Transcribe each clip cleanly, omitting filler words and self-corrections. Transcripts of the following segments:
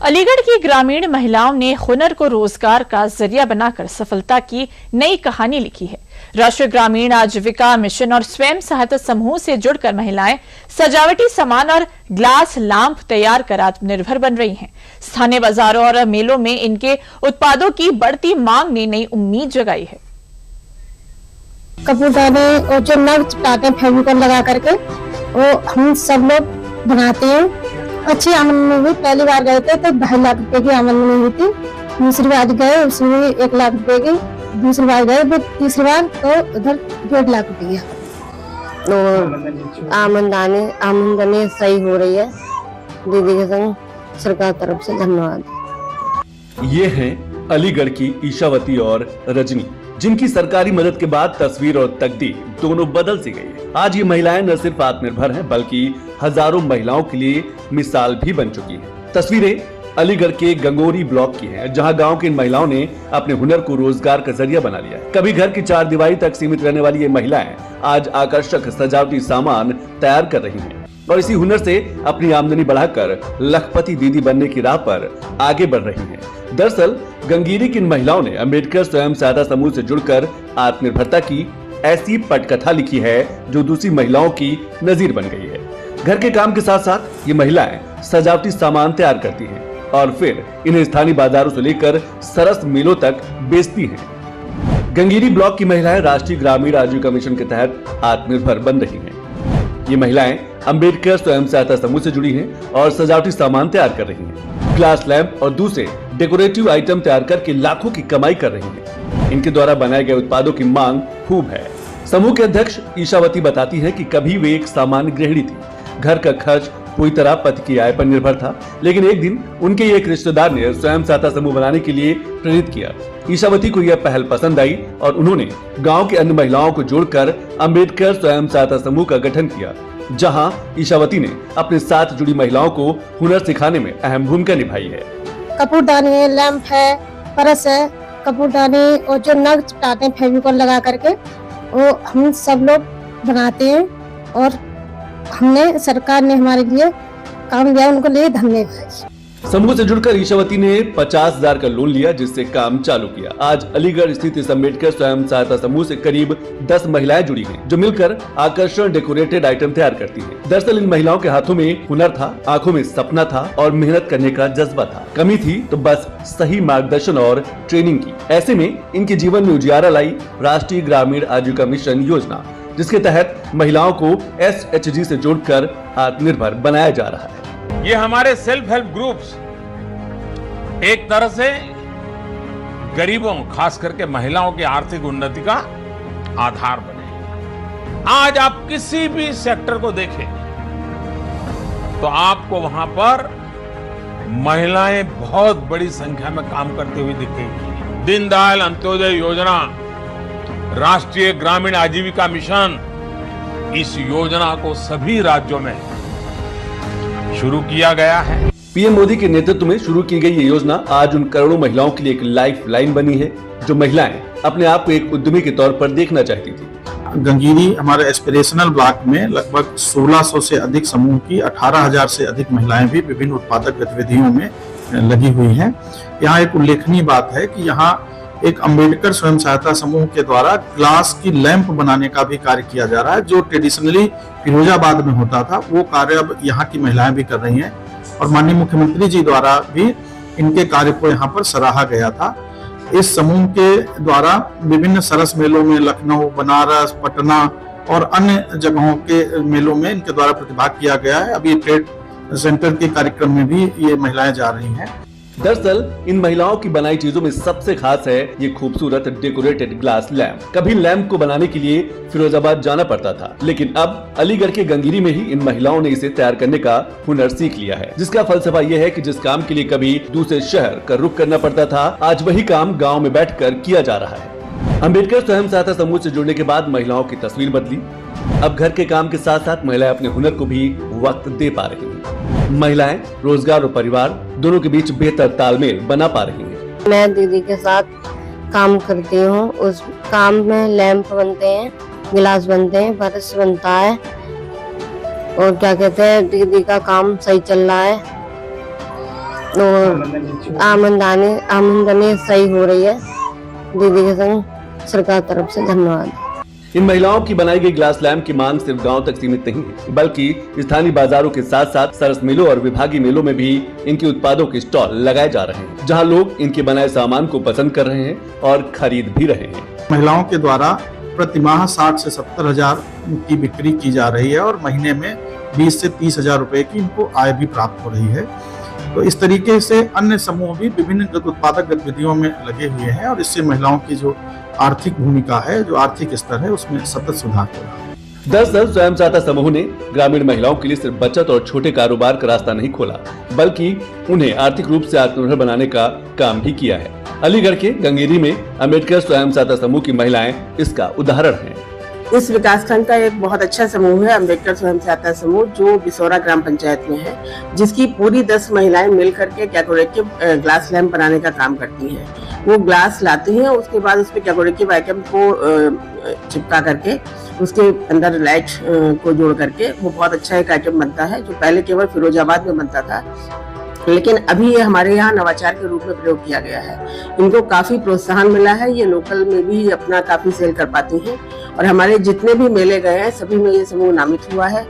अलीगढ़ की ग्रामीण महिलाओं ने हुनर को रोजगार का जरिया बनाकर सफलता की नई कहानी लिखी है। राष्ट्रीय ग्रामीण आजीविका मिशन और स्वयं सहायता समूह से जुड़कर महिलाएं सजावटी सामान और ग्लास लैंप तैयार कर आत्मनिर्भर बन रही हैं। स्थानीय बाजारों और मेलों में इनके उत्पादों की बढ़ती मांग ने नई उम्मीद जगाई है। कपूरदानी और जो नग चिपटाते हैं फेविकोल लगा करके, वो हम सब लोग बनाते हैं। अच्छी आमदनी हुई। पहली बार गए थे तो 2.5 लाख रुपए की आमदनी हुई थी। दूसरी बार गए उसमें 1 लाख रुपए की। दूसरी बार गए तो तीसरी बार तो उधर 1.5 लाख रुपये। तो आमदनी सही हो रही है। दीदी के संग सरकार तरफ से धन्यवाद। ये हैं अलीगढ़ की ईशावती और रजनी, जिनकी सरकारी मदद के बाद तस्वीर और तकदीर दोनों बदल सी गई है। आज ये महिलाएं न सिर्फ आत्मनिर्भर हैं बल्कि हजारों महिलाओं के लिए मिसाल भी बन चुकी हैं। तस्वीरें अलीगढ़ के गंगोरी ब्लॉक की हैं, जहां गांव की इन महिलाओं ने अपने हुनर को रोजगार का जरिया बना लिया है। कभी घर की 4 दीवारी तक सीमित रहने वाली ये महिलाएं आज आकर्षक सजावटी सामान तैयार कर रही हैं और इसी हुनर से अपनी आमदनी बढ़ाकर लखपति दीदी बनने की राह पर आगे बढ़ रही हैं। दरअसल गंगीरी की इन महिलाओं ने अम्बेडकर स्वयं सहायता समूह से जुड़कर आत्मनिर्भरता की ऐसी पटकथा लिखी है जो दूसरी महिलाओं की नजीर बन गई है। घर के काम के साथ साथ ये महिलाएं सजावटी सामान तैयार करती हैं और फिर इन्हें स्थानीय बाजारों से लेकर सरस मेलों तक बेचती हैं। गंगीरी ब्लॉक की महिलाएं राष्ट्रीय ग्रामीण आजीविका मिशन के तहत आत्मनिर्भर बन रही हैं। ये महिलाएं अम्बेडकर स्वयं सहायता समूह से जुड़ी हैं और सजावटी सामान तैयार कर रही हैं। ग्लास लैंप और दूसरे डेकोरेटिव आइटम तैयार करके लाखों की कमाई कर रही हैं। इनके द्वारा बनाए गए उत्पादों की मांग खूब है। समूह के अध्यक्ष ईशावती बताती है कि कभी वे एक सामान्य गृहिणी थी। घर का खर्च पूरी तरह पति की आय पर निर्भर था, लेकिन एक दिन उनके एक रिश्तेदार ने स्वयं सहायता समूह बनाने के लिए प्रेरित किया। ईशावती को यह पहल पसंद आई और उन्होंने गांव की अन्य महिलाओं को जोड़कर अम्बेडकर स्वयं सहायता समूह का गठन किया, जहां ईशावती ने अपने साथ जुड़ी महिलाओं को हुनर सिखाने में अहम भूमिका निभाई है। कपूरदानी है, लैंप है, परस है, कपूरदानी और जो नग चिपटाते हैं फेविकोल लगा करके, वो हम सब लोग बनाते हैं और हमने सरकार ने हमारे लिए काम दिया, उनको लिए धन्यवाद। समूह से जुड़कर ईशावती ने 50,000 का लोन लिया, जिससे काम चालू किया। आज अलीगढ़ स्थित इस अम्बेडकर स्वयं सहायता समूह से करीब 10 महिलाएं जुड़ी हैं, जो मिलकर आकर्षण डेकोरेटेड आइटम तैयार करती हैं। दरअसल इन महिलाओं के हाथों में हुनर था, आंखों में सपना था और मेहनत करने का जज्बा था। कमी थी तो बस सही मार्गदर्शन और ट्रेनिंग की। ऐसे में इनके जीवन में उजियारा लाई राष्ट्रीय ग्रामीण आजीविका मिशन योजना, जिसके तहत महिलाओं को SHG से जोड़कर आत्मनिर्भर बनाया जा रहा है। ये हमारे सेल्फ हेल्प ग्रुप्स एक तरह से गरीबों, खास करके महिलाओं की आर्थिक उन्नति का आधार बने। आज आप किसी भी सेक्टर को देखें तो आपको वहां पर महिलाएं बहुत बड़ी संख्या में काम करते हुए दिखेंगी। दीनदयाल अंत्योदय योजना, राष्ट्रीय ग्रामीण आजीविका मिशन, इस योजना को सभी राज्यों में शुरू किया गया है। पीएम मोदी के नेतृत्व में शुरू की गई ये योजना आज उन करोड़ों महिलाओं के लिए एक लाइफ लाइन बनी है, जो महिलाएं अपने आप को एक उद्यमी के तौर पर देखना चाहती थी। गंगीरी हमारे एस्पिरेशनल ब्लॉक में लगभग 1600 से अधिक समूह की 18,000 से अधिक महिलाएं भी विभिन्न उत्पादक गतिविधियों में लगी हुई हैं। यहाँ एक उल्लेखनीय बात है कि यहाँ एक अम्बेडकर स्वयं सहायता समूह के द्वारा ग्लास की लैंप बनाने का भी कार्य किया जा रहा है, जो ट्रेडिशनली फिरोजाबाद में होता था। वो कार्य अब यहाँ की महिलाएं भी कर रही हैं और माननीय मुख्यमंत्री जी द्वारा भी इनके कार्य को यहाँ पर सराहा गया था। इस समूह के द्वारा विभिन्न सरस मेलों में लखनऊ, बनारस, पटना और अन्य जगहों के मेलों में इनके द्वारा प्रतिभाग किया गया है। अभी ट्रेड सेंटर के कार्यक्रम में भी ये महिलाएं जा रही हैं। दरअसल इन महिलाओं की बनाई चीजों में सबसे खास है ये खूबसूरत डेकोरेटेड ग्लास लैंप। कभी लैंप को बनाने के लिए फिरोजाबाद जाना पड़ता था, लेकिन अब अलीगढ़ के गंगीरी में ही इन महिलाओं ने इसे तैयार करने का हुनर सीख लिया है, जिसका फलसफा ये है कि जिस काम के लिए कभी दूसरे शहर का रुख करना पड़ता था, आज वही काम गाँव में बैठकर किया जा रहा है। अम्बेडकर स्वयं सहायता समूह से जुड़ने के बाद महिलाओं की तस्वीर बदली। अब घर के काम के साथ साथ महिलाएं अपने हुनर को भी वक्त दे पा रही हैं। महिलाएं रोजगार और परिवार दोनों के बीच बेहतर तालमेल बना पा रही हैं। मैं दीदी के साथ काम करती हूँ। उस काम में लैंप बनते हैं, गिलास बनते हैं, फर्श बनता है और क्या कहते हैं, दीदी का काम सही चल रहा है। और आमदनी सही हो रही है। दीदी के संग सरकार तरफ से धन्यवाद। इन महिलाओं की बनाई गई ग्लास लैम्प की मांग सिर्फ गांव तक सीमित नहीं है, बल्कि स्थानीय बाजारों के साथ साथ सरस मेलों और विभागीय मेलों में भी इनके उत्पादों के स्टॉल लगाए जा रहे हैं, जहां लोग इनके बनाए सामान को पसंद कर रहे हैं और खरीद भी रहे हैं। महिलाओं के द्वारा प्रति माह 60 से 70 हजार की बिक्री की जा रही है और महीने में 20 से 30 हजार रुपए की इनको आय भी प्राप्त हो रही है। तो इस तरीके से अन्य समूह भी विभिन्न उत्पादक गतिविधियों में लगे हुए हैं और इससे महिलाओं की जो आर्थिक भूमिका है, जो आर्थिक स्तर है, उसमें सतत सुधार हो रहा है। दरअसल स्वयं सहायता समूह ने ग्रामीण महिलाओं के लिए सिर्फ बचत और छोटे कारोबार का रास्ता नहीं खोला, बल्कि उन्हें आर्थिक रूप से आत्मनिर्भर बनाने का काम भी किया है। अलीगढ़ के गंगेरी में अम्बेडकर स्वयं सहायता समूह की महिलाएं इसका उदाहरण हैं। इस विकासखंड का एक बहुत अच्छा समूह है अम्बेडकर स्वयं सहायता समूह, जो बिसौरा ग्राम पंचायत में है, जिसकी पूरी 10 महिलाएं मिलकर के डेकोरेटिव ग्लास लैम्प बनाने का काम करती हैं। वो ग्लास लाती हैं, उसके बाद उस पर डेकोरेटिव आइटम को चिपका करके उसके अंदर लाइट को जोड़ करके वो बहुत अच्छा एक आइटम बनता है, जो पहले केवल फिरोजाबाद में बनता था, लेकिन अभी ये हमारे यहाँ नवाचार के रूप में प्रयोग किया गया है। इनको काफी प्रोत्साहन मिला है, ये लोकल में भी अपना काफी सेल कर पाती हैं और हमारे जितने भी मेले गए हैं सभी में ये समूह नामित हुआ है।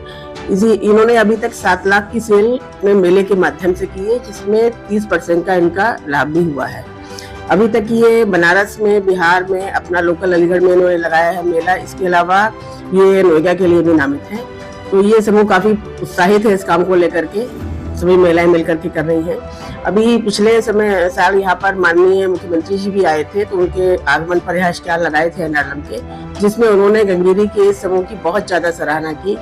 इन्होंने अभी तक 7 लाख की सेल में मेले के माध्यम से की है, जिसमें 30% का इनका लाभ भी हुआ है। अभी तक ये बनारस में, बिहार में, अपना लोकल अलीगढ़ में इन्होंने लगाया है मेला। इसके अलावा ये नोएडा के लिए भी नामित है। तो ये समूह काफी उत्साहित है इस काम को लेकर के, सभी महिलाएं मिलकर के कर रही हैं। अभी पिछले साल यहाँ पर माननीय मुख्यमंत्री जी भी आए थे, तो उनके आगमन पर यहाँ स्टॉल लगाए थे एनआरएम के, जिसमें उन्होंने गंगेरी के इस समूह की बहुत ज्यादा सराहना की।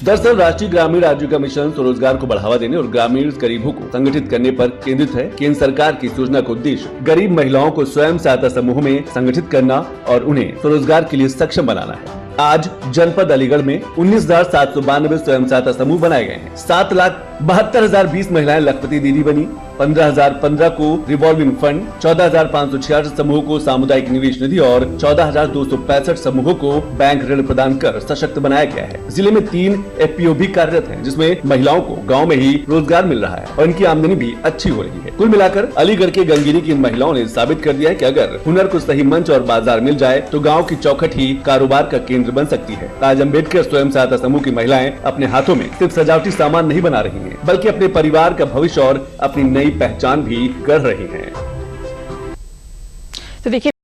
दरअसल राष्ट्रीय ग्रामीण आजीविका मिशन स्वरोजगार को बढ़ावा देने और ग्रामीण गरीबों को संगठित करने पर केंद्रित है। केंद्र सरकार की इस योजना का उद्देश्य गरीब महिलाओं को स्वयं सहायता समूह में संगठित करना और उन्हें स्वरोजगार के लिए सक्षम बनाना है। आज जनपद अलीगढ़ में 19,792 स्वयं सहायता समूह बनाए गए हैं। 7,72,020 महिलाएं लखपति दीदी बनी, 15,015 को रिवॉल्विंग फंड, 14,566 समूहों को सामुदायिक निवेश निधि और 14,265 समूहों को बैंक ऋण प्रदान कर सशक्त बनाया गया है। जिले में 3 एफपीओ भी कार्यरत हैं, जिसमें महिलाओं को गांव में ही रोजगार मिल रहा है और इनकी आमदनी भी अच्छी हो रही है। कुल मिलाकर अलीगढ़ के गंगेरी की इन महिलाओं ने साबित कर दिया है कि अगर हुनर को सही मंच और बाजार मिल जाए तो गाँव की चौखट ही कारोबार का केंद्र बन सकती है। आज अम्बेडकर स्वयं सहायता समूह की महिलाएं अपने हाथों में सिर्फ सजावटी सामान नहीं बना रही हैं, बल्कि अपने परिवार का भविष्य और अपनी नई पहचान भी कर रही हैं। तो देखिए